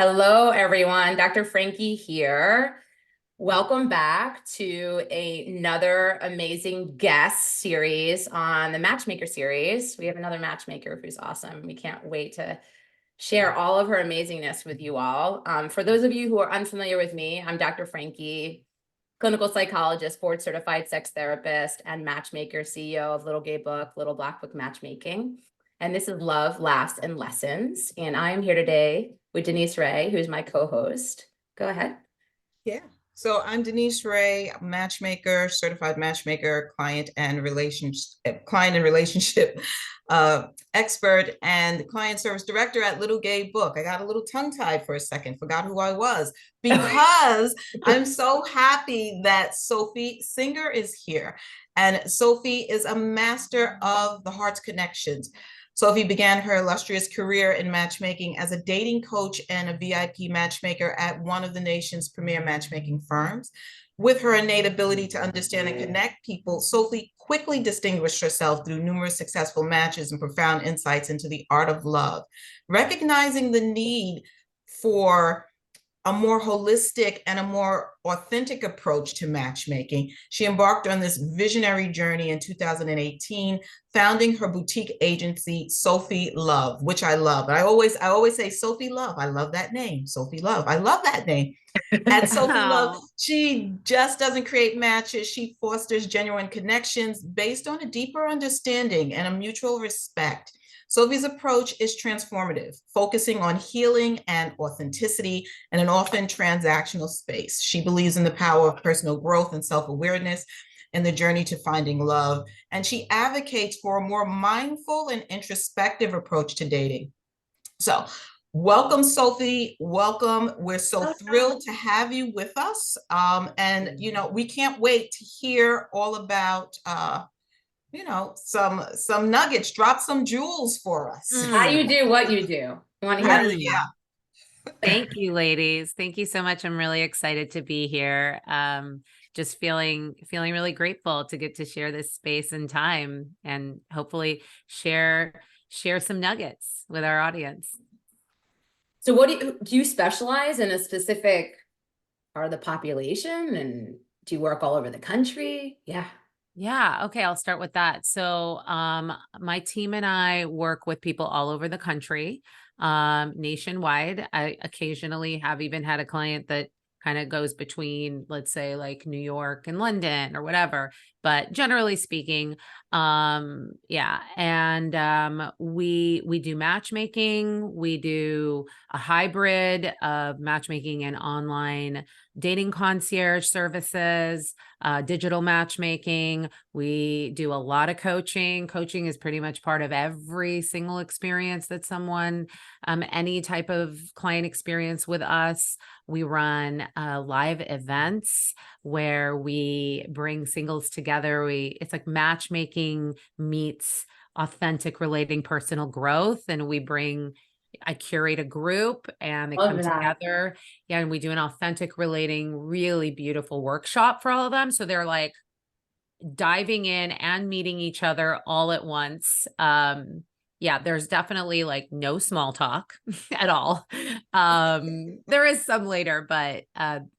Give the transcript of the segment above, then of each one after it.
Hello, everyone. Dr. Frankie here. Welcome back to another amazing guest series on the Matchmaker series. We have another matchmaker who's awesome. We can't wait to share all of her amazingness with you all. For those of you who are unfamiliar with me, I'm Dr. Frankie, clinical psychologist, board certified sex therapist, and matchmaker, CEO of Little Gay Book, Little Black Book Matchmaking. And this is Love, Laughs, and Lessons. And I am here today with Denise Ray, who's my co-host. Go ahead. Yeah. So I'm Denise Ray, matchmaker, certified matchmaker, client and relationship expert, and client service director at Little Gay Book. I got a little tongue-tied for a second, forgot who I was, because I'm so happy that Sophy Singer is here. And Sophy is a master of the heart's connections. Sophy began her illustrious career in matchmaking as a dating coach and a VIP matchmaker at one of the nation's premier matchmaking firms. With her innate ability to understand and connect people, Sophy quickly distinguished herself through numerous successful matches and profound insights into the art of love. Recognizing the need for a more holistic and a more authentic approach to matchmaking, she embarked on this visionary journey in 2018, founding her boutique agency, Sophy Love, which I love. I always say Sophy Love. I love that name, Sophy Love. I love that name. At Sophy Love, she just doesn't create matches. She fosters genuine connections based on a deeper understanding and a mutual respect. Sophy's approach is transformative, focusing on healing and authenticity in an often transactional space. She believes in the power of personal growth and self-awareness in the journey to finding love, and she advocates for a more mindful and introspective approach to dating. So, welcome, Sophy. Welcome. We're so thrilled to have you with us. And we can't wait to hear all about some nuggets. Drop some jewels for us. How you do what you do. I want to hear it. Yeah. Thank you, ladies. Thank you so much. I'm really excited to be here. Just feeling really grateful to get to share this space and time, and hopefully share some nuggets with our audience. So what do you specialize in a specific part of the population, and do you work all over the country? Yeah. Okay. I'll start with that. So, my team and I work with people all over the country, nationwide. I occasionally have even had a client that kind of goes between, let's say, like New York and London or whatever, but generally speaking, yeah. And, we do matchmaking. We do a hybrid of matchmaking and online dating concierge services, digital matchmaking. We do a lot of coaching. Coaching is pretty much part of every single experience that someone, any type of client experience with us. We run live events where we bring singles together. It's like matchmaking meets authentic relating personal growth. And I curate a group and they come together. Yeah. And we do an authentic relating, really beautiful workshop for all of them. So they're like diving in and meeting each other all at once. Yeah, there's definitely like no small talk at all. There is some later, but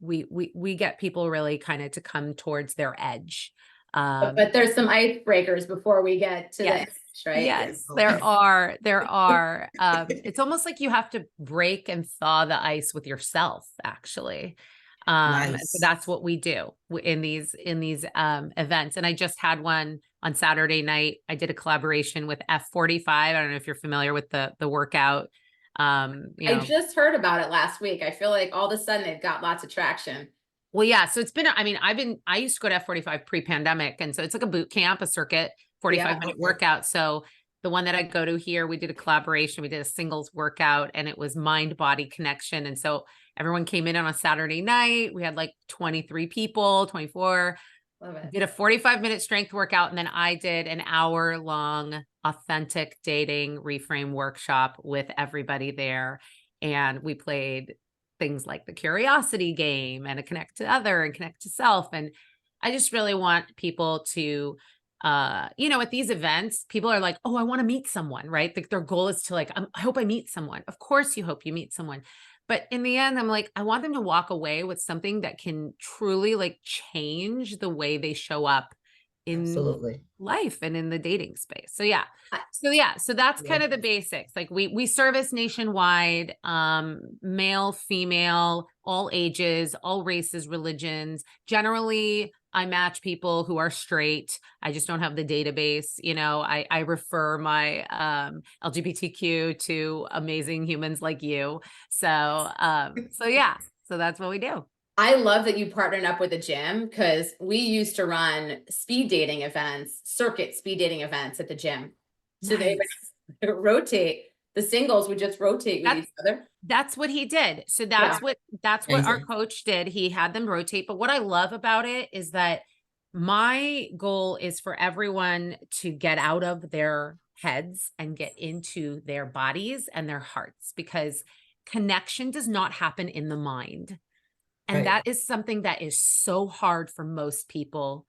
we get people really kind of to come towards their edge. But there's some icebreakers before we get to this, right? Yes, there are. It's almost like you have to break and thaw the ice with yourself, actually. Nice. So that's what we do in these events. And I just had one on Saturday night. I did a collaboration with F45. I don't know if you're familiar with the workout. I just heard about it last week. I feel like all of a sudden they've got lots of traction. Well, yeah. So it's been, I used to go to F45 pre-pandemic. And so it's like a boot camp, a circuit, 45-minute workout. So the one that I go to here, we did a collaboration. We did a singles workout and it was mind body connection. And so everyone came in on a Saturday night. We had like 23 people, 24. Love it. Did a 45-minute strength workout. And then I did an hour-long authentic dating reframe workshop with everybody there. And we played things like the curiosity game and a connect to other and connect to self. And I just really want people to, at these events, people are like, oh, I want to meet someone, right? Like their goal is to like, I hope I meet someone. Of course you hope you meet someone, But in the end, I'm like, I want them to walk away with something that can truly like change the way they show up in Absolutely. life and in the dating space. So yeah. I- So that's kind Love of the it. basics. Like we service nationwide, male, female, all ages, all races, religions. Generally, I match people who are straight. I just don't have the database. You know, I refer my LGBTQ to amazing humans like you. So yeah. So that's what we do. I love that you partnered up with a gym because we used to run speed dating events, circuit speed dating events at the gym. So they Nice. would rotate. The singles would just rotate with That's each other. That's what he did. So Yeah. that's what our Amazing. coach did. He had them rotate. But what I love about it is that my goal is for everyone to get out of their heads and get into their bodies and their hearts, because connection does not happen in the mind. And Right. that is something that is so hard for most people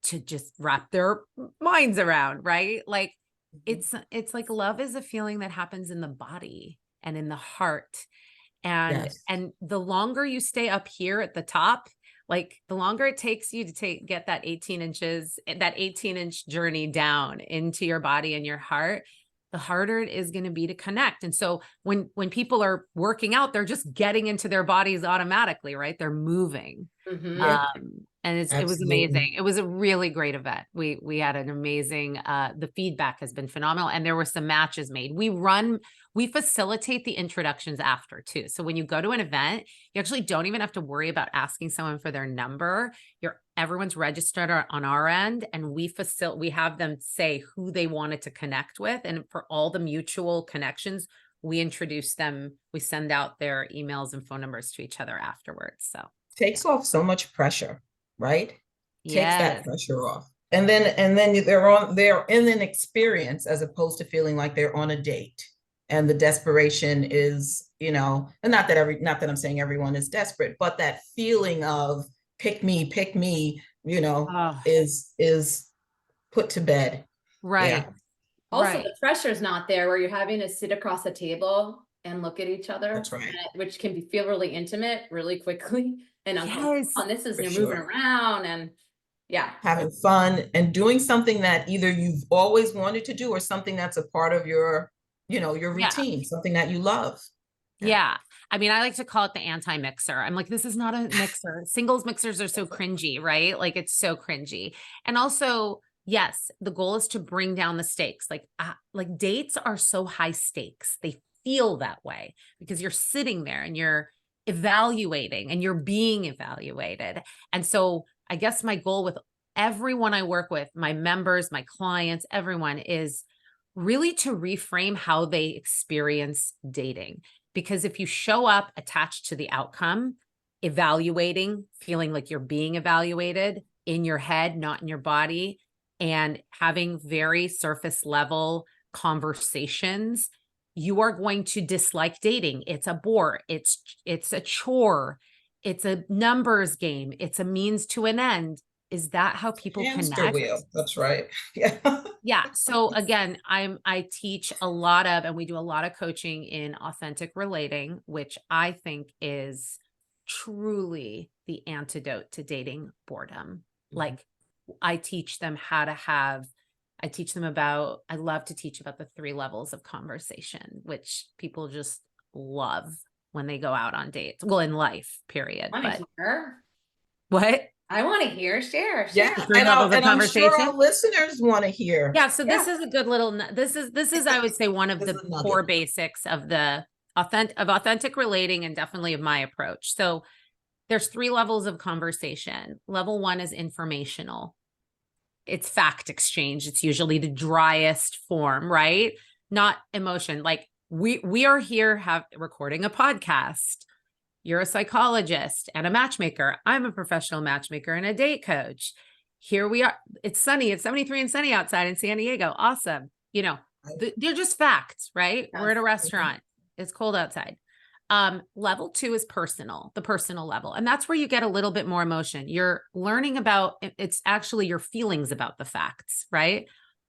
to just wrap their minds around, right? Like it's like love is a feeling that happens in the body and in the heart. Yes. And the longer you stay up here at the top, like the longer it takes you to get that 18 inches, that 18-inch journey down into your body and your heart, the harder it is going to be to connect. And so when people are working out, they're just getting into their bodies automatically, right? They're moving. Mhm. Yeah. And it was Absolutely. amazing. It was a really great event. We had an amazing, the feedback has been phenomenal, and there were some matches made. We facilitate the introductions after too. So when you go to an event, you actually don't even have to worry about asking someone for their number. Everyone's registered on our end, and we have them say who they wanted to connect with. And for all the mutual connections, we introduce them. We send out their emails and phone numbers to each other afterwards. So Takes off so much pressure, right? Takes that yes. pressure off. And then they're in an experience as opposed to feeling like they're on a date. And the desperation is, and not that I'm saying everyone is desperate, but that feeling of pick me, Oh, is put to bed. right. Yeah. Also, Right. the pressure's not there where you're having to sit across the table and look at each other, That's right. which can feel really intimate really quickly and uncomfortable. Yes. And this is, For you're moving sure. around and yeah. Having fun and doing something that either you've always wanted to do or something that's a part of your Yeah. routine, something that you love. Yeah. I mean, I like to call it the anti-mixer. I'm like, this is not a mixer. Singles mixers are so cringy, right? Like it's so cringy. And also, yes, the goal is to bring down the stakes. Like dates are so high stakes. They feel that way because you're sitting there and you're evaluating and you're being evaluated. And so I guess my goal with everyone I work with, my members, my clients, everyone, is really to reframe how they experience dating. Because if you show up attached to the outcome, evaluating, feeling like you're being evaluated in your head, not in your body, and having very surface level conversations, you are going to dislike dating. It's a bore. It's a chore. It's a numbers game. It's a means to an end. Is that how people Hamster connect? wheel. That's right. Yeah. Yeah. So again, I teach a lot of, and we do a lot of coaching in authentic relating, which I think is truly the antidote to dating boredom. Like I teach them how to have, I love to teach about the 3 levels of conversation, which people just love when they go out on dates. Well, in life, period. Want But to hear? what? I want to hear. Share. Yeah. 3 levels of And I'm sure conversation. our listeners want to hear. Yeah, so this Yeah. is a good little, this is, I would say, one of This the is a nugget. core basics of the authentic relating, and definitely of my approach. So there's 3 levels of conversation. Level 1 is informational. It's fact exchange. It's usually the driest form, right? Not emotion. Like we are here recording a podcast. You're a psychologist and a matchmaker. I'm a professional matchmaker and a date coach. Here we are. It's sunny. It's 73 and sunny outside in San Diego. Awesome. They're just facts, right? Yes. We're at a restaurant. It's cold outside. Level 2 is personal, the personal level. And that's where you get a little bit more emotion. You're learning about, it's actually your feelings about the facts, right?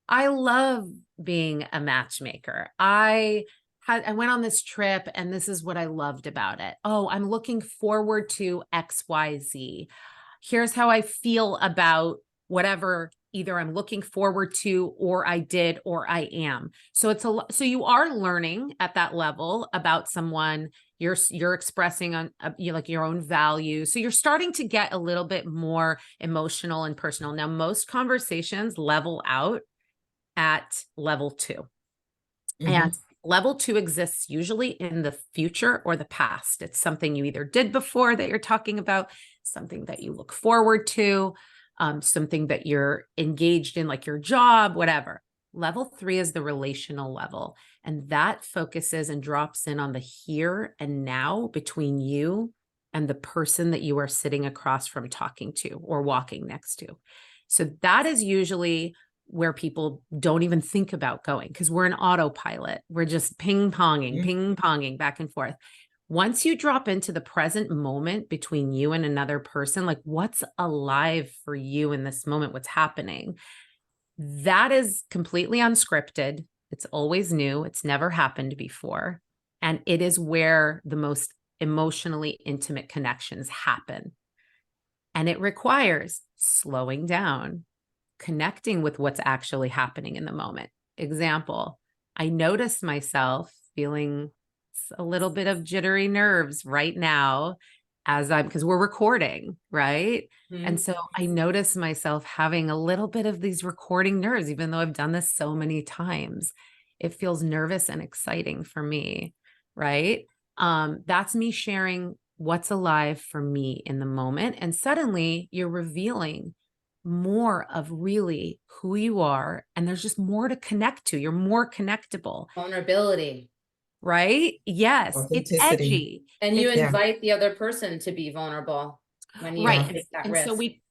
I love being a matchmaker. I I went on this trip and this is what I loved about it. Oh, I'm looking forward to XYZ. Here's how I feel about whatever either I'm looking forward to, or I did, or I am. So so you are learning at that level about someone. You're expressing on like your own values. So you're starting to get a little bit more emotional and personal. Now, most conversations level out at level 2. And level 2 exists usually in the future or the past. It's something you either did before that you're talking about, something that you look forward to, something that you're engaged in, like your job, whatever. Level 3 is the relational level. And that focuses and drops in on the here and now between you and the person that you are sitting across from talking to or walking next to. So that is usually where people don't even think about going because we're an autopilot. We're just ping-ponging back and forth. Once you drop into the present moment between you and another person, like what's alive for you in this moment, what's happening, that is completely unscripted. It's always new. It's never happened before. And it is where the most emotionally intimate connections happen. And it requires slowing down, connecting with what's actually happening in the moment. Example, I notice myself feeling a little bit of jittery nerves right now because we're recording, right? And so I notice myself having a little bit of these recording nerves, even though I've done this so many times. It feels nervous and exciting for me, right? That's me sharing what's alive for me in the moment. And suddenly you're revealing more of really who you are. And there's just more to connect to. You're more connectable. Vulnerability. Right? Yes. It's edgy. And you invite the other person to be vulnerable when you take that risk.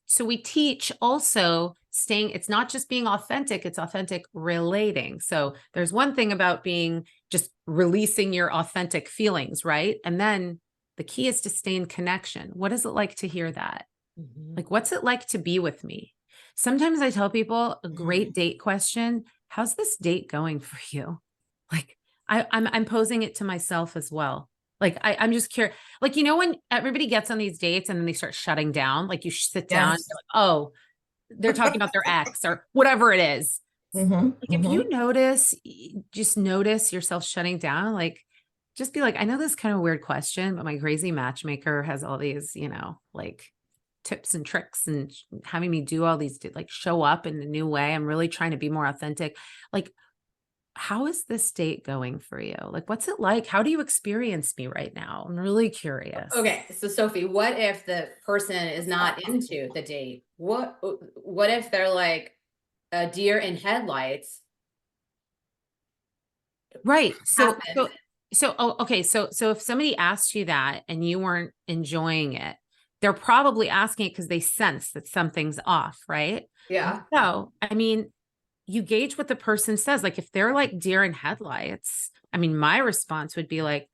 So we teach also staying, it's not just being authentic, it's authentic relating. So there's one thing about being just releasing your authentic feelings, right? And then the key is to stay in connection. What is it like to hear that? Like, what's it like to be with me? Sometimes I tell people a great date question. How's this date going for you? Like I'm posing it to myself as well. Like I'm just curious. Like, you know, when everybody gets on these dates and then they start shutting down, like you sit down, and you're like, oh, they're talking about their ex or whatever it is. Like if you notice, just notice yourself shutting down, like just be like, I know this is kind of a weird question, but my crazy matchmaker has all these, you know, like tips and tricks and having me do all these, like show up in a new way. I'm really trying to be more authentic. Like, how is this date going for you? Like, what's it like? How do you experience me right now? I'm really curious. Okay. So Sophie, what if the person is not into the date? What if they're like a deer in headlights? Right. So if somebody asked you that and you weren't enjoying it, they're probably asking it because they sense that something's off, right? Yeah. So, I mean, you gauge what the person says. Like if they're like deer in headlights, I mean, my response would be like,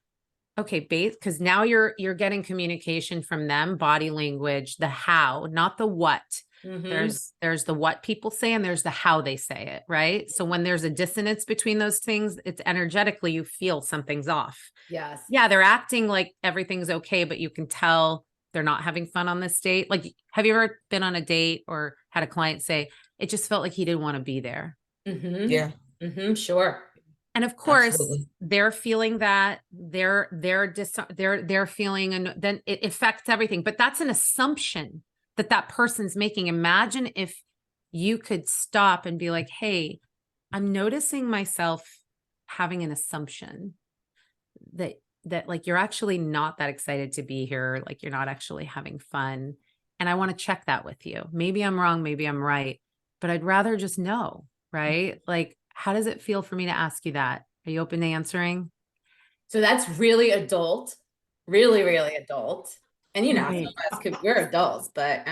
okay, babe, because now you're getting communication from them, body language, the how, not the what. There's the what people say and there's the how they say it, right? So when there's a dissonance between those things, it's energetically you feel something's off. Yes. Yeah, they're acting like everything's okay, but you can tell they're not having fun on this date. Like, have you ever been on a date or had a client say, it just felt like he didn't want to be there? Yeah. Sure. And of course, they're feeling that they're feeling, and then it affects everything. But that's an assumption that person's making. Imagine if you could stop and be like, hey, I'm noticing myself having an assumption that like you're actually not that excited to be here, like you're not actually having fun. And I want to check that with you. Maybe I'm wrong, maybe I'm right, but I'd rather just know, right? Like, how does it feel for me to ask you that? Are you open to answering? So that's really adult, really, really adult. And you know, some of us we're adults, but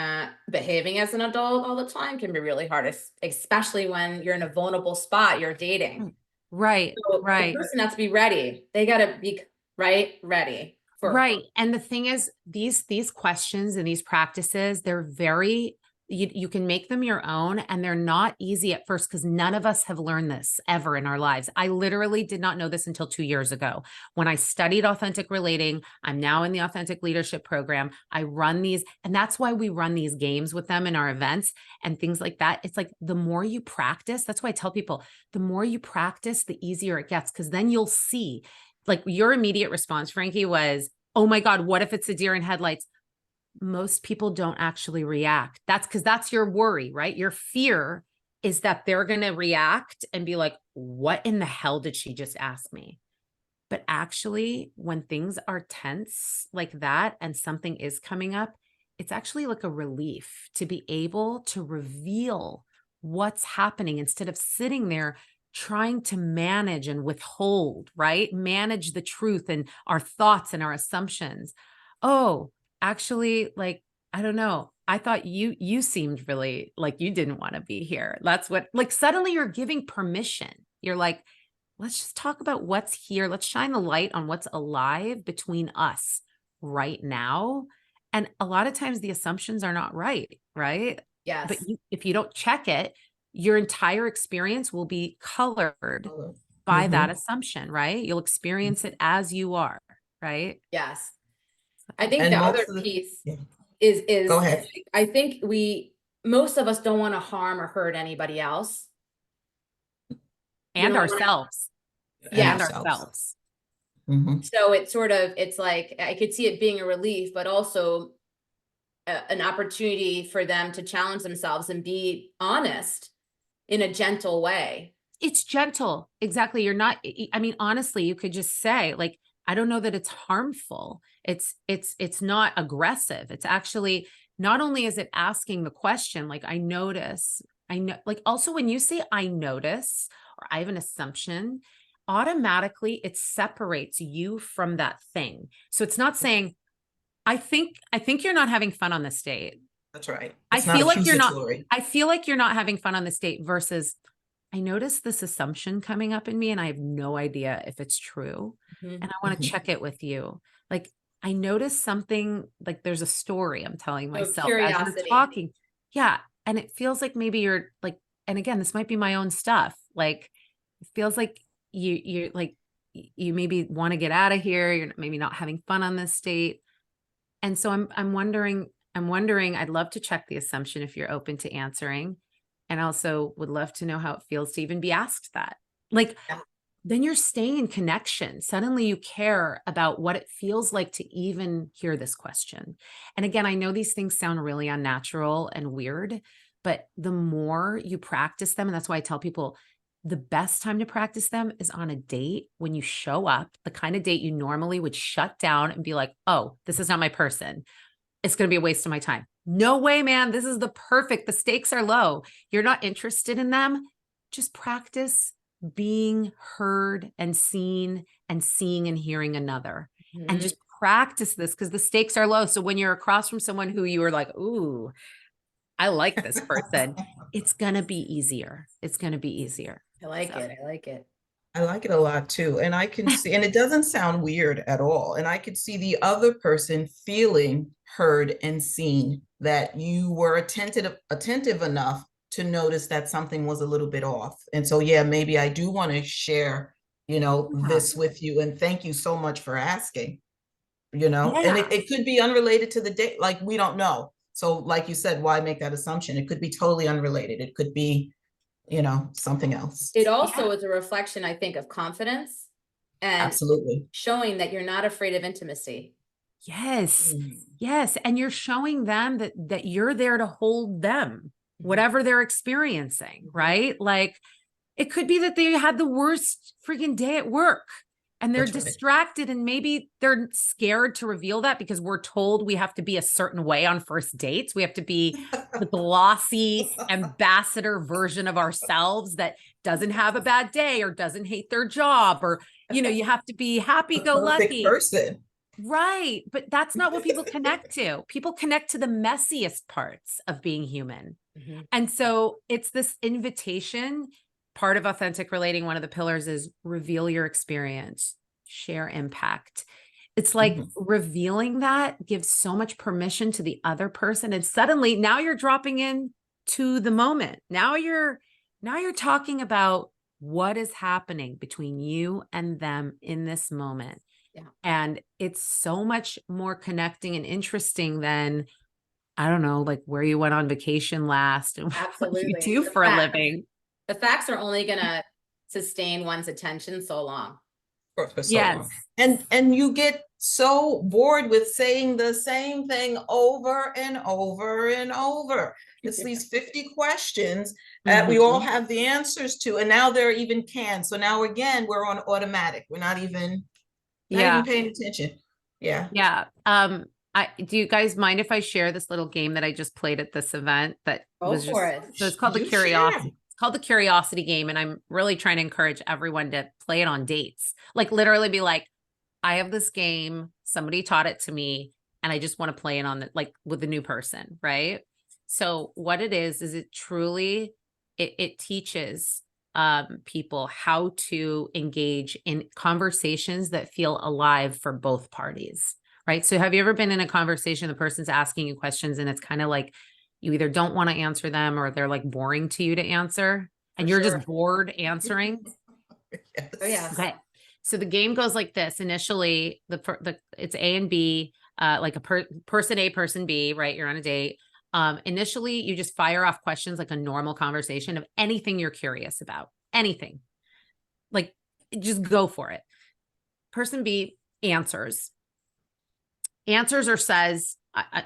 behaving as an adult all the time can be really hard, especially when you're in a vulnerable spot, you're dating. Right, so right. The person has to be ready. They got to be ready. Right. And the thing is, these questions and these practices, they're very You can make them your own, and they're not easy at first because none of us have learned this ever in our lives. I literally did not know this until 2 years ago when I studied authentic relating. I'm now in the authentic leadership program. I run these, and that's why we run these games with them in our events and things like that. It's like the more you practice, that's why I tell people, the more you practice, the easier it gets, because then you'll see, like your immediate response, Frankie, was, oh my God, what if it's a deer in headlights? Most people don't actually react. That's because that's your worry, right? Your fear is that they're going to react and be like, what in the hell did she just ask me? But actually, when things are tense like that and something is coming up, it's actually like a relief to be able to reveal what's happening instead of sitting there trying to manage and withhold, right? Manage the truth and our thoughts and our assumptions. Oh, actually, like, I don't know. I thought you seemed really like you didn't want to be here. That's what, like, suddenly you're giving permission. You're like, let's just talk about what's here. Let's shine the light on what's alive between us right now. And a lot of times the assumptions are not right, right? But Yes. if you don't check it, your entire experience will be colored by that assumption, right? You'll experience it as you are, right? Yes. I think And the other most of the, piece yeah, go is ahead. I think most of us don't want to harm or hurt anybody else. We And don't want to, ourselves. And yeah. And ourselves. ourselves. Mhm. So it's like, I could see it being a relief, but also an opportunity for them to challenge themselves and be honest in a gentle way. It's gentle. Exactly. You're not, I mean, honestly, you could just say, like, I don't know that it's harmful. It's not aggressive. It's actually, not only is it asking the question, like, I notice, I know, like, also when you say I notice, or I have an assumption, automatically it separates you from that thing. So it's not saying, I think you're not having fun on this date. That's right. I It's not feel like you're not, accusatory. I feel like you're not having fun on this date versus I noticed this assumption coming up in me and I have no idea if it's true. Mhm. And I want to Mhm. check it with you. Like I noticed something, like there's a story I'm telling So myself as you're curiosity. talking. Yeah. And it feels like maybe you're like, and again, this might be my own stuff. Like it feels like you're like, you maybe want to get out of here. You're maybe not having fun on this date. And so I'm wondering, I'd love to check the assumption if you're open to answering. And also would love to know how it feels to even be asked that. Like, Yeah. then you're staying in connection. Suddenly you care about what it feels like to even hear this question. And again, I know these things sound really unnatural and weird, but the more you practice them, and that's why I tell people the best time to practice them is on a date when you show up, the kind of date you normally would shut down and be like, oh, this is not my person. It's going to be a waste of my time. No way, man. This is the perfect. The stakes are low. You're not interested in them. Just practice being heard and seen and seeing and hearing another. And Mhm. just practice this because the stakes are low. So when you're across from someone who you are like, ooh, I like this person, it's going to be easier. It's going to be easier. I like So. it. I like it. I like it a lot too. And I can see, and it doesn't sound weird at all. And I could see the other person feeling heard and seen, that you were attentive enough to notice that something was a little bit off. And so, yeah, maybe I do want to share, Yeah. this with you. And thank you so much for asking, and Yeah. it could be unrelated to the date. Like, we don't know. So like you said, why make that assumption? It could be totally unrelated. It could be, something else. It Yeah. also is a reflection, I think, of confidence and Absolutely. showing that you're not afraid of intimacy. Yes. Mm. Yes. And you're showing them that you're there to hold them, Mhm. whatever they're experiencing, Mhm. right? Like it could be that they had the worst freaking day at work and they're That's right. distracted and maybe they're scared to reveal that because we're told we have to be a certain way on first dates. We have to be the glossy ambassador version of ourselves that doesn't have a bad day or doesn't hate their job, or you have to be happy A go perfect lucky. person. Right. But that's not what people connect to. People connect to the messiest parts of being human. Mhm. And so it's this invitation. Part of authentic relating, one of the pillars is reveal your experience, share impact. It's like revealing that gives so much permission to the other person. And suddenly now you're dropping in to the moment. Now you're talking about what is happening between you and them in this moment. Yeah. And it's so much more connecting and interesting than, I don't know, like where you went on vacation last and what you Absolutely. do The for a facts. living. The facts are only gonna sustain one's attention so long. For so long. Yes. And you get so bored with saying the same thing over and over and over. It's these 50 questions that we all have the answers to, and now they're even canned. So now again, we're on automatic. We're not even paying attention. Yeah. Yeah. Do you guys mind if I share this little game that I just played at this event that Go was for just, it. so it's called the You curiosity. share. It's called the curiosity game. And I'm really trying to encourage everyone to play it on dates. Like literally be like, I have this game, somebody taught it to me, and I just want to play it on the, like with a new person, right? So what it is it truly, it teaches people how to engage in conversations that feel alive for both parties, right? So have you ever been in a conversation, the person's asking you questions and it's kind of like you either don't want to answer them or they're like boring to you to answer and you're just bored answering? Yes. Oh yeah. Okay. So the game goes like this. Initially, it's A and B, like a person A, person B, right? You're on a date. Initially, you just fire off questions like a normal conversation of anything you're curious about, anything. Like, just go for it. Person B answers or says,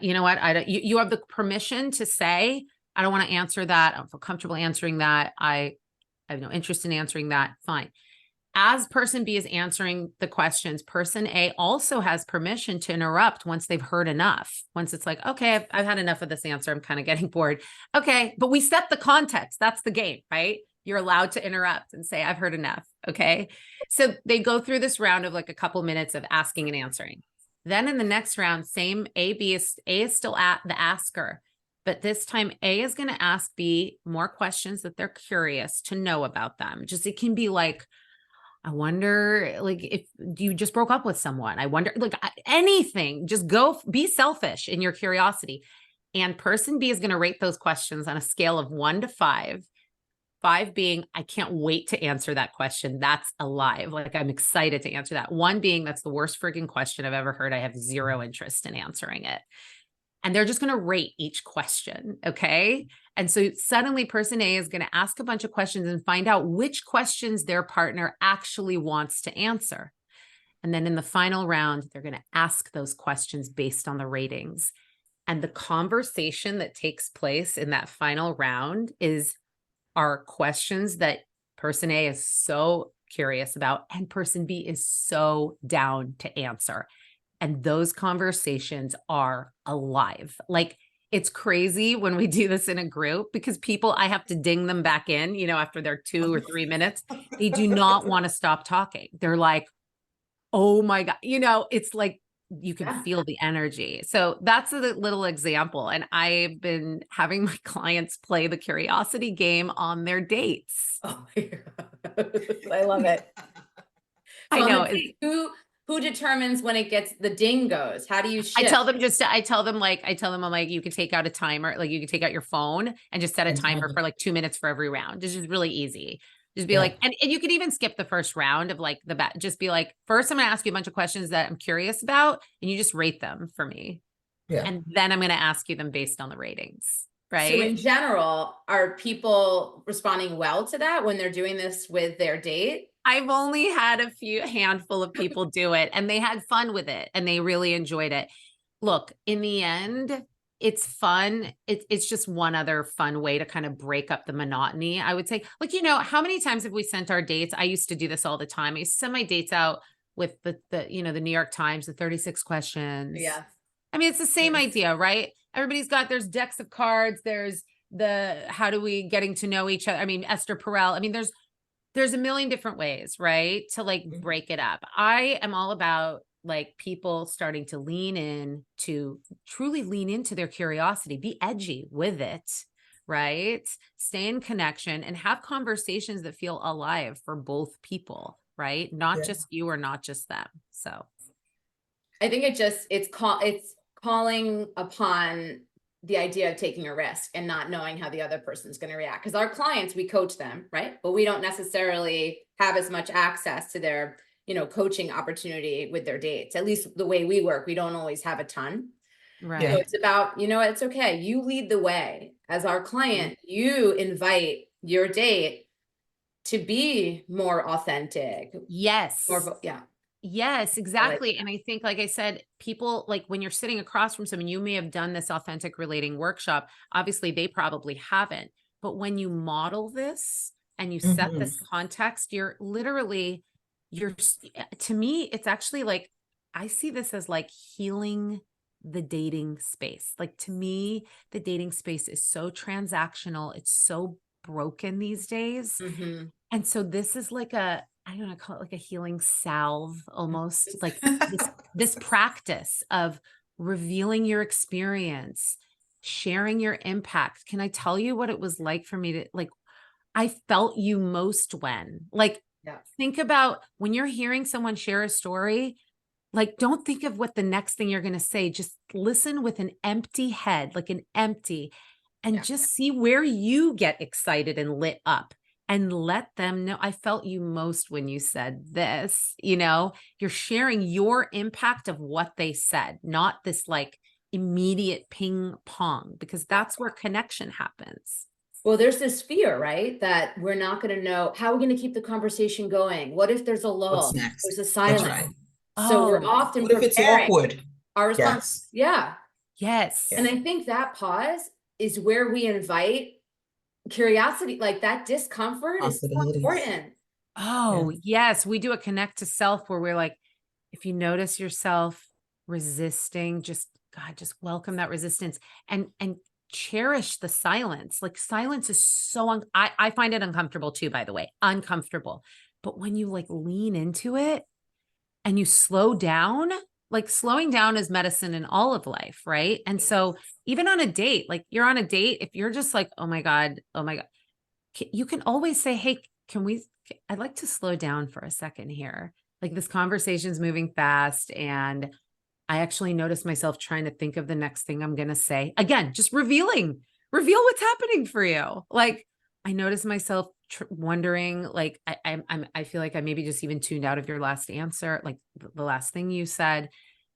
you know what? You have the permission to say, I don't want to answer that. I don't feel comfortable answering that. I have no interest in answering that. Fine. As person B is answering the questions, person A also has permission to interrupt once they've heard enough. Once it's like, okay, I've had enough of this answer. I'm kind of getting bored. Okay. But we set the context. That's the game, right? You're allowed to interrupt and say, I've heard enough. Okay. So they go through this round of like a couple minutes of asking and answering. Then in the next round, same A is still at the asker. But this time A is going to ask B more questions that they're curious to know about them. Just, it can be like, I wonder, like, if you just broke up with someone, I wonder, like, anything, just go be selfish in your curiosity. And person B is going to rate those questions on a scale of 1 to 5. 5 being, I can't wait to answer that question. That's alive. Like, I'm excited to answer that. 1 being, that's the worst freaking question I've ever heard. I have zero interest in answering it. And they're just going to rate each question. Okay. And so suddenly person A is going to ask a bunch of questions and find out which questions their partner actually wants to answer. And then in the final round, they're going to ask those questions based on the ratings. And the conversation that takes place in that final round are questions that person A is so curious about and person B is so down to answer. And those conversations are alive. Like, it's crazy when we do this in a group because people, I have to ding them back in, after their 2 or 3 minutes, they do not want to stop talking. They're like, oh my God, it's like, you can feel the energy. So that's a little example. And I've been having my clients play the curiosity game on their dates. Oh my God. I love it. I know. Who determines when it gets the ding goes? How do you shift? I tell them I'm like, you could take out a timer, like you could take out your phone and just set a timer for like 2 minutes for every round. This is really easy. Just be like, and you could even skip the first round of like just be like, first I'm going to ask you a bunch of questions that I'm curious about and you just rate them for me. Yeah. And then I'm going to ask you them based on the ratings. Right. So in general, are people responding well to that when they're doing this with their date? I've only had handful of people do it and they had fun with it and they really enjoyed it. Look, in the end, it's fun. It's just one other fun way to kind of break up the monotony. I would say, like, how many times have we sent our dates? I used to do this all the time. I used to send my dates out with the New York Times, the 36 questions. Yeah. I mean, it's the same idea, right? Everybody's got, there's decks of cards. There's how do we getting to know each other? I mean, Esther Perel. I mean, there's a million different ways, right? To like break it up. I am all about like people starting to truly lean into their curiosity, be edgy with it, right? Stay in connection and have conversations that feel alive for both people, right? Not just you or not just them. So. I think it's calling upon the idea of taking a risk and not knowing how the other person's going to react. Because our clients, we coach them, right? But we don't necessarily have as much access to their, coaching opportunity with their dates. At least the way we work, we don't always have a ton. Right. So it's about, it's okay. You lead the way. As our client, you invite your date to be more authentic. Yes. Yeah. Yes, exactly. And I think, like I said, people, like when you're sitting across from someone, you may have done this authentic relating workshop. Obviously, they probably haven't. But when you model this and you set this context, you're literally, to me, it's actually like, I see this as like healing the dating space. Like to me, the dating space is so transactional. It's so broken these days. Mhm. And so this is like I don't know, call it like a healing salve almost, like this practice of revealing your experience, sharing your impact. Can I tell you what it was like for me to like, I felt you most when, like, Yeah. think about when you're hearing someone share a story, like, don't think of what the next thing you're going to say. Just listen with an empty head, like an empty, and just see where you get excited and lit up and let them know. I felt you most when you said this, you're sharing your impact of what they said, not this like immediate ping pong, because that's where connection happens. Well, there's this fear, right? That we're not going to know how we're going to keep the conversation going. What if there's a lull? What's next? There's a That's silence. right. So we're Oh, often What if it's preparing awkward? our response. Yes. Yeah. yes. And I think that pause is where we invite curiosity, like that discomfort is so Possibilities. important. Oh, yes. We do a connect to self where we're like, if you notice yourself resisting, just God, just welcome that resistance and cherish the silence. Like silence is so, I find it uncomfortable too, by the way, uncomfortable. But when you like lean into it and you slow down, like slowing down is medicine in all of life, right? And so even on a date, like you're on a date, if you're just like, oh my God, you can always say, hey, I'd like to slow down for a second here. Like this conversation's moving fast and I actually noticed myself trying to think of the next thing I'm going to say. Again, just reveal what's happening for you. Like I noticed myself wondering, like, I feel like I maybe just even tuned out of your last answer. Like the last thing you said,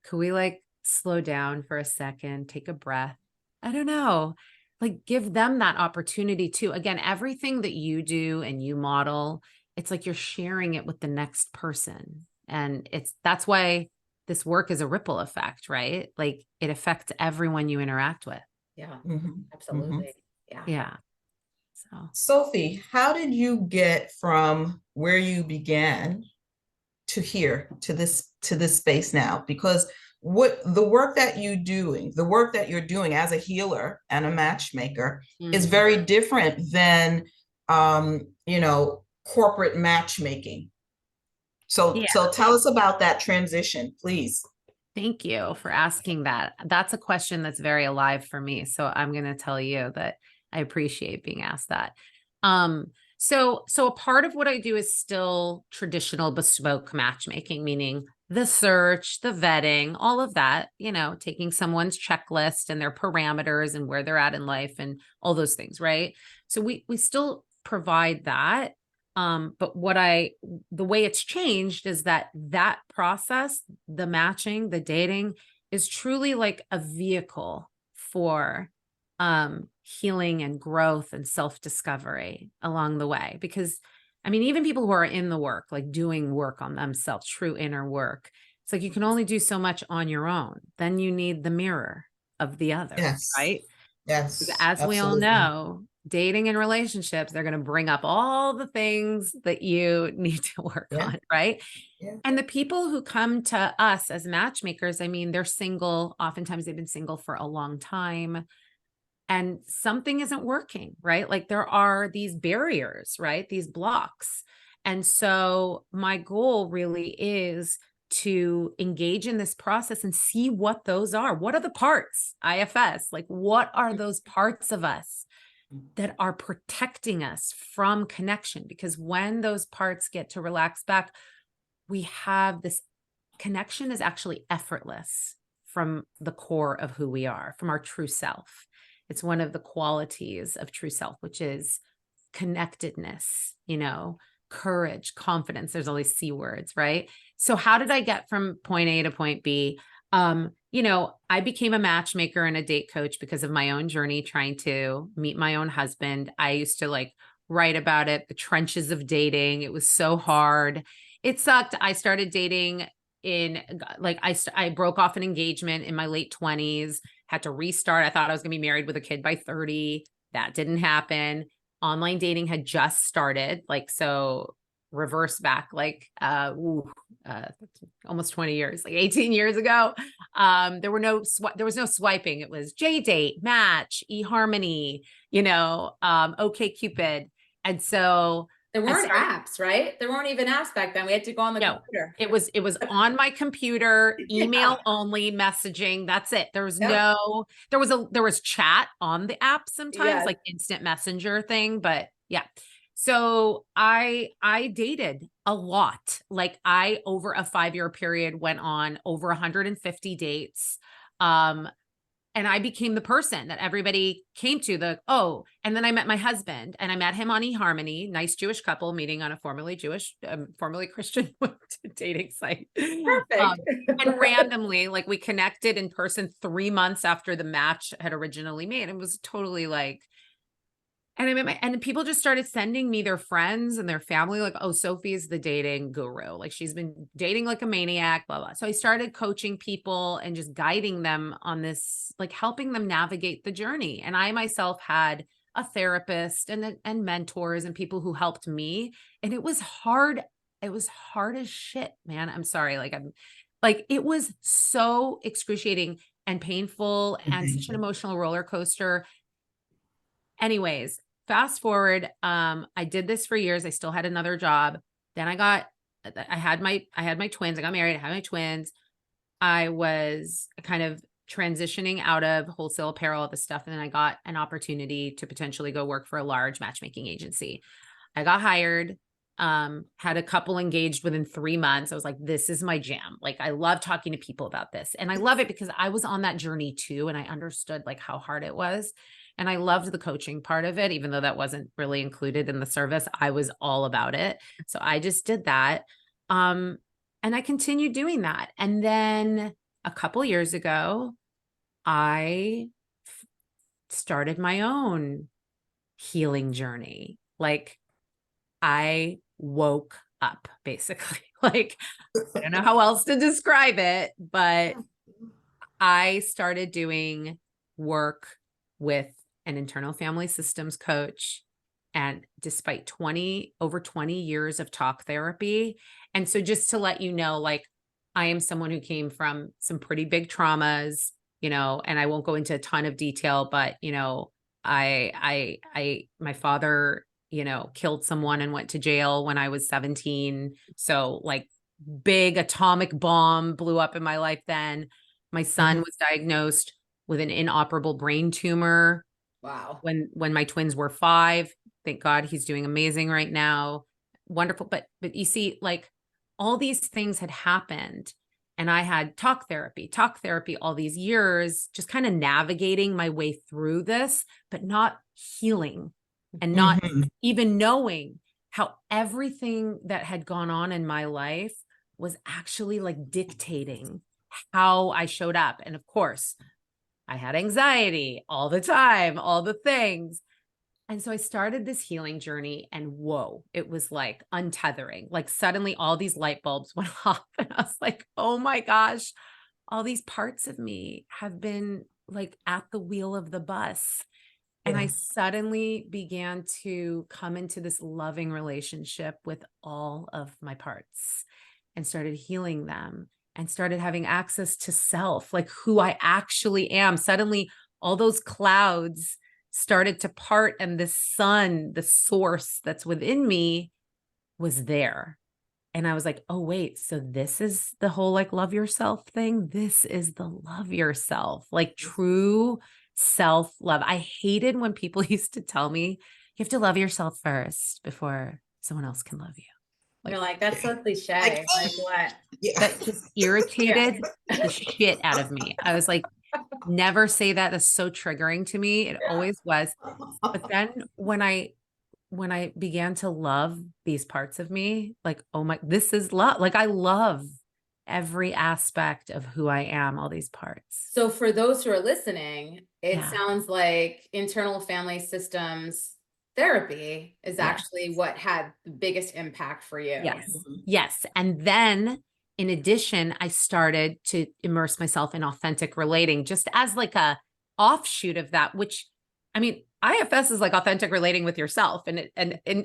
could we like slow down for a second, take a breath? I don't know. Like give them that opportunity too. Again, everything that you do and you model, it's like you're sharing it with the next person. And that's why this work is a ripple effect, right? Like it affects everyone you interact with. Yeah, Mhm. absolutely. Mhm. Yeah. So, Sophie, how did you get from where you began to here, to this space now? Because what the work that you're doing as a healer and a matchmaker is very different than corporate matchmaking. So tell us about that transition, please. thank you for asking that. That's a question that's very alive for me. So I'm going to tell you that I appreciate being asked that. So a part of what I do is still traditional bespoke matchmaking, meaning the search, the vetting, all of that, taking someone's checklist and their parameters and where they're at in life and all those things, right? So we still provide that. But the way it's changed is that process, the matching, the dating is truly like a vehicle for healing and growth and self-discovery along the way. Because I mean, even people who are in the work, like doing work on themselves, true inner work, it's like you can only do so much on your own. Then you need the mirror of the other, Yes. right? Yes. As we all Absolutely. know, dating and relationships, they're going to bring up all the things that you need to work on, right? Yeah. And the people who come to us as matchmakers, I mean, they're single. Oftentimes they've been single for a long time and something isn't working, right? Like there are these barriers, right? These blocks. And so my goal really is to engage in this process and see what those are. What are the parts, IFS? Like, what are those parts of us that are protecting us from connection? Because when those parts get to relax back, we have this connection is actually effortless from the core of who we are, from our true self. It's one of the qualities of true self, which is connectedness, courage, confidence. There's all these C words, right? So how did I get from point A to point B? I became a matchmaker and a date coach because of my own journey trying to meet my own husband. I used to like write about it, the trenches of dating. It was so hard. It sucked. I started dating I broke off an engagement in my late 20s, had to restart. I thought I was going to be married with a kid by 30. That didn't happen. Online dating had just started. So reverse back, almost 20 years, like 18 years ago. There was no swiping. It was JDate, Match, eHarmony, OkCupid. And so there weren't apps, right? There weren't even apps back then. We had to go on the computer. It was on my computer, email only, messaging. That's it. There was there was chat on the app sometimes, like instant messenger thing, but yeah. So I dated a lot. Over a 5-year period went on over 150 dates. And I became the person that everybody came to and then I met my husband, and I met him on eHarmony, nice Jewish couple meeting on a formerly Christian dating site. Perfect. And randomly, we connected in person 3 months after the match had originally made. It was totally and I met and people just started sending me their friends and their family, oh, Sophie's the dating guru. She's been dating like a maniac, blah, blah. So I started coaching people and just guiding them on this, helping them navigate the journey. And I myself had a therapist and mentors and people who helped me. And it was hard. It was hard as shit, man. I'm sorry. It was so excruciating and painful and such an emotional roller coaster. Anyways, fast forward, I did this for years. I still had another job. Then I had my twins. I got married. I had my twins. I was kind of transitioning out of wholesale apparel, this stuff. And then I got an opportunity to potentially go work for a large matchmaking agency. I got hired, had a couple engaged within 3 months. I was like, this is my jam. I love talking to people about this. And I love it because I was on that journey too. And I understood how hard it was. And I loved the coaching part of it, even though that wasn't really included in the service. I was all about it. So I just did that. And I continued doing that. And then a couple years ago, I started my own healing journey. I woke up, basically. I don't know how else to describe it, but I started doing work with an internal family systems coach. And despite over 20 years of talk therapy. And so just to let you know, I am someone who came from some pretty big traumas, and I won't go into a ton of detail, but, my father, killed someone and went to jail when I was 17. So big atomic bomb blew up in my life then. My son was diagnosed with an inoperable brain tumor. Wow. When my twins were 5, thank God he's doing amazing right now. Wonderful. But you see, all these things had happened, and I had talk therapy all these years, just kind of navigating my way through this, but not healing and not even knowing how everything that had gone on in my life was actually dictating how I showed up. And of course, I had anxiety all the time, all the things. And so I started this healing journey, and whoa, it was untethering. Suddenly all these light bulbs went off, and I was like, oh my gosh, all these parts of me have been at the wheel of the bus. And I suddenly began to come into this loving relationship with all of my parts and started healing them and started having access to self, who I actually am. Suddenly all those clouds started to part, and the sun, the source that's within me, was there. And I was like, oh, wait, so this is the whole love yourself thing. This is the love yourself, true self-love. I hated when people used to tell me you have to love yourself first before someone else can love you. You're like, that's so cliche. Like, Like what? yeah. That just irritated the shit out of me. I was like, never say that. That's so triggering to me. It always was. But then when I began to love these parts of me, like, oh my, this is love. Like I love every aspect of who I am, all these parts. So for those who are listening, it Yeah. sounds like internal family systems therapy is Yes. actually what had the biggest impact for you. Yes. Yes. And then in addition, I started to immerse myself in authentic relating just as like a offshoot of that, which I mean, IFS is like authentic relating with yourself and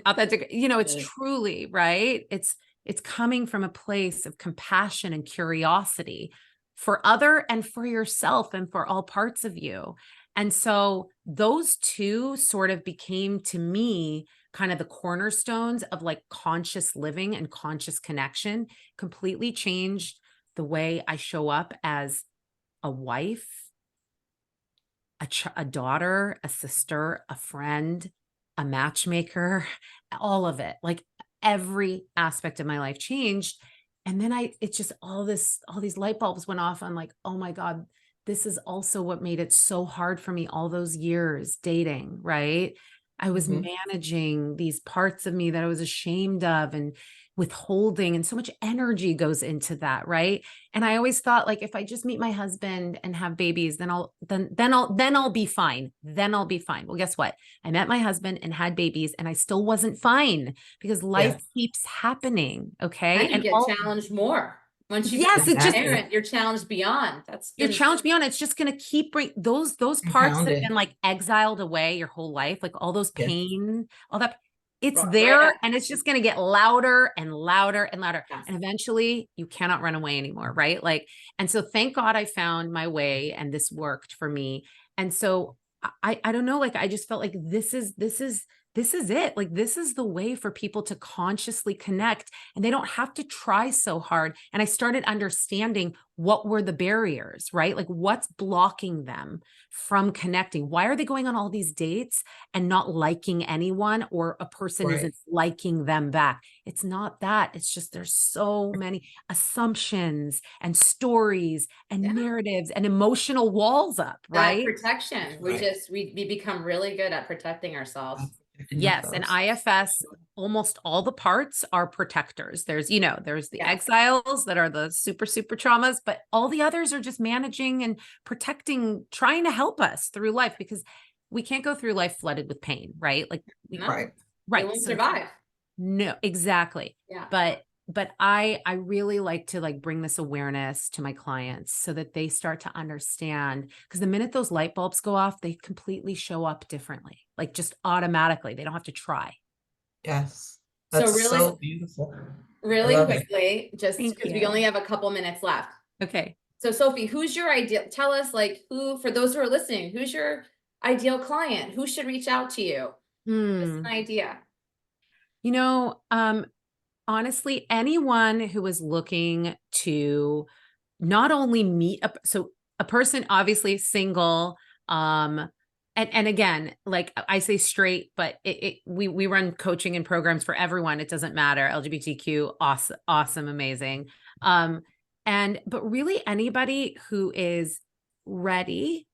authentic, you know, it's Right. truly, right? It's coming from a place of compassion and curiosity for other and for yourself and for all parts of you. And so those two sort of became to me kind of the cornerstones of like conscious living and conscious connection, completely changed the way I show up as a wife, a daughter, a sister, a friend, a matchmaker, all of it. Like every aspect of my life changed. And then it's just all these light bulbs went off. I'm like, oh my God, this is also what made it so hard for me all those years dating, right? I was managing these parts of me that I was ashamed of and withholding, and so much energy goes into that, right? And I always thought like if I just meet my husband and have babies, then I'll be fine. Then I'll be fine. Well, guess what? I met my husband and had babies and I still wasn't fine because life keeps happening, okay? And you get challenged more. Once you Yes, become it a just parent, you're challenged beyond. you're Been challenged beyond. It's just going to keep bring those parts that have Compounded. been like exiled away your whole life, like all those Yes. pain, all that. It's right there up. and it's just going to get louder and louder and louder. Yes. And eventually you cannot run away anymore, right? Like, and so thank God I found my way and this worked for me. And so I don't know, like I just felt like this is it. Like this is the way for people to consciously connect and they don't have to try so hard. And I started understanding what were the barriers, right? Like what's blocking them from connecting? Why are they going on all these dates and not liking anyone, or a person isn't liking them back? It's not that. It's just there's so many assumptions and stories and narratives and emotional walls up, That right? protection. We become really good at protecting ourselves. Yes, and IFS, almost all the parts are protectors. There's the Yes. exiles that are the super traumas, but all the others are just managing and protecting, trying to help us through life because we can't go through life flooded with pain, right? Like No. Right. They won't survive. No, exactly. Yeah. But I really like to like bring this awareness to my clients so that they start to understand, because the minute those light bulbs go off, they completely show up differently, like just automatically. They don't have to try. Yes. So That's really- so beautiful. Really love it. quickly, just Thank because we you. only have a couple minutes left. Okay. So Sophie, who's your ideal? Tell us like who, for those who are listening, who's your ideal client? Who should reach out to you? Just an idea. You know, honestly, anyone who is looking to not only meet a person, obviously single, and again, like I say straight, but we run coaching and programs for everyone. It doesn't matter. LGBTQ, awesome, amazing. But really anybody who is ready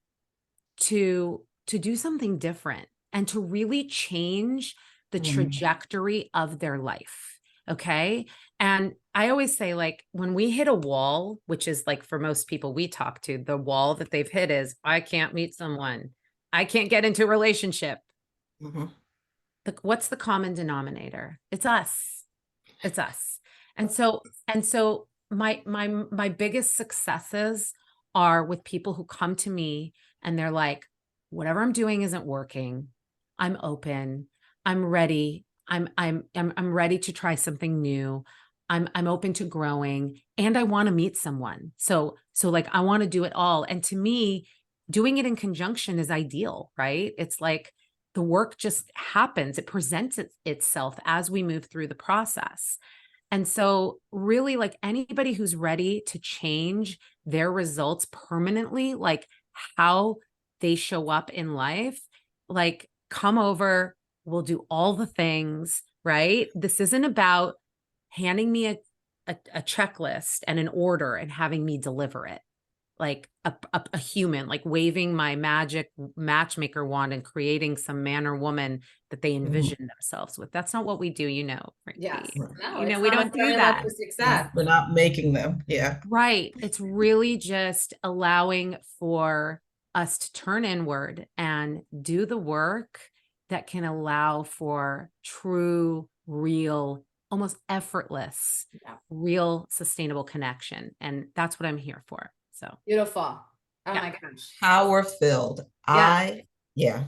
to do something different and to really change the trajectory of their life. Okay. And I always say, like, when we hit a wall, which is like for most people we talk to, the wall that they've hit is, I can't meet someone. I can't get into a relationship. What's the common denominator? It's us. It's us. And so my biggest successes are with people who come to me and they're like, whatever I'm doing isn't working. I'm open. I'm ready. I'm ready to try something new. I'm open to growing and I want to meet someone. So like I want to do it all. And to me, doing it in conjunction is ideal, right? It's like the work just happens. It presents itself as we move through the process. And so really, like anybody who's ready to change their results permanently, like how they show up in life, like come over, we'll do all the things, right? This isn't about, handing me a checklist and an order and having me deliver it. Like a human, like waving my magic matchmaker wand and creating some man or woman that they envision themselves with. That's not what we do, Yes. Frankie. No, You know, it's we not a don't do formula that. for success. We're not making them. Yeah. Right. It's really just allowing for us to turn inward and do the work that can allow for true, real, almost effortless, Yeah. real sustainable connection. And that's what I'm here for. So Beautiful. Oh Yeah. my gosh. Power filled. Yeah.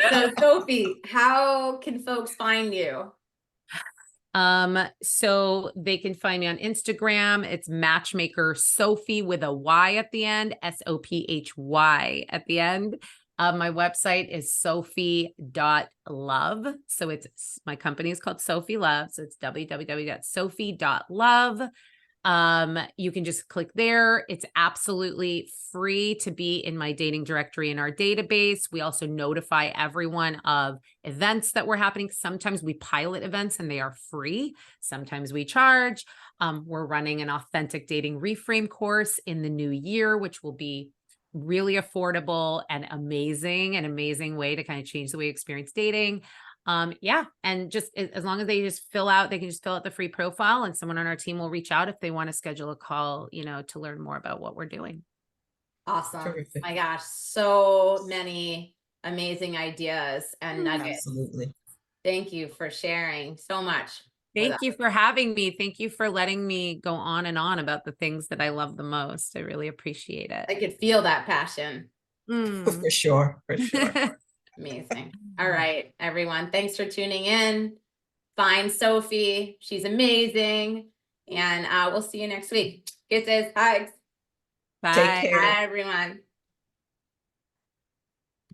So Sophie, how can folks find you? So they can find me on Instagram. It's matchmaker Sophie with a Y at the end, Sophy at the end. My website is sophie.love. So my company is called Sophy Love. So it's www.sophie.love. You can just click there. It's absolutely free to be in my dating directory in our database. We also notify everyone of events that were happening. Sometimes we pilot events and they are free. Sometimes we charge. We're running an authentic dating reframe course in the new year, which will be really affordable and amazing, an amazing way to kind of change the way you experience dating. Yeah. And just as long as they can just fill out the free profile and someone on our team will reach out if they want to schedule a call, to learn more about what we're doing. Awesome. Terrific. My gosh, so many amazing ideas and nuggets. Absolutely. Thank you for sharing so much. Thank you for having me. Thank you for letting me go on and on about the things that I love the most. I really appreciate it. I could feel that passion. For sure. For sure. Amazing. All right, everyone. Thanks for tuning in. Find Sophie. She's amazing. And we'll see you next week. Kisses, hugs. Bye. Take care. Bye, everyone.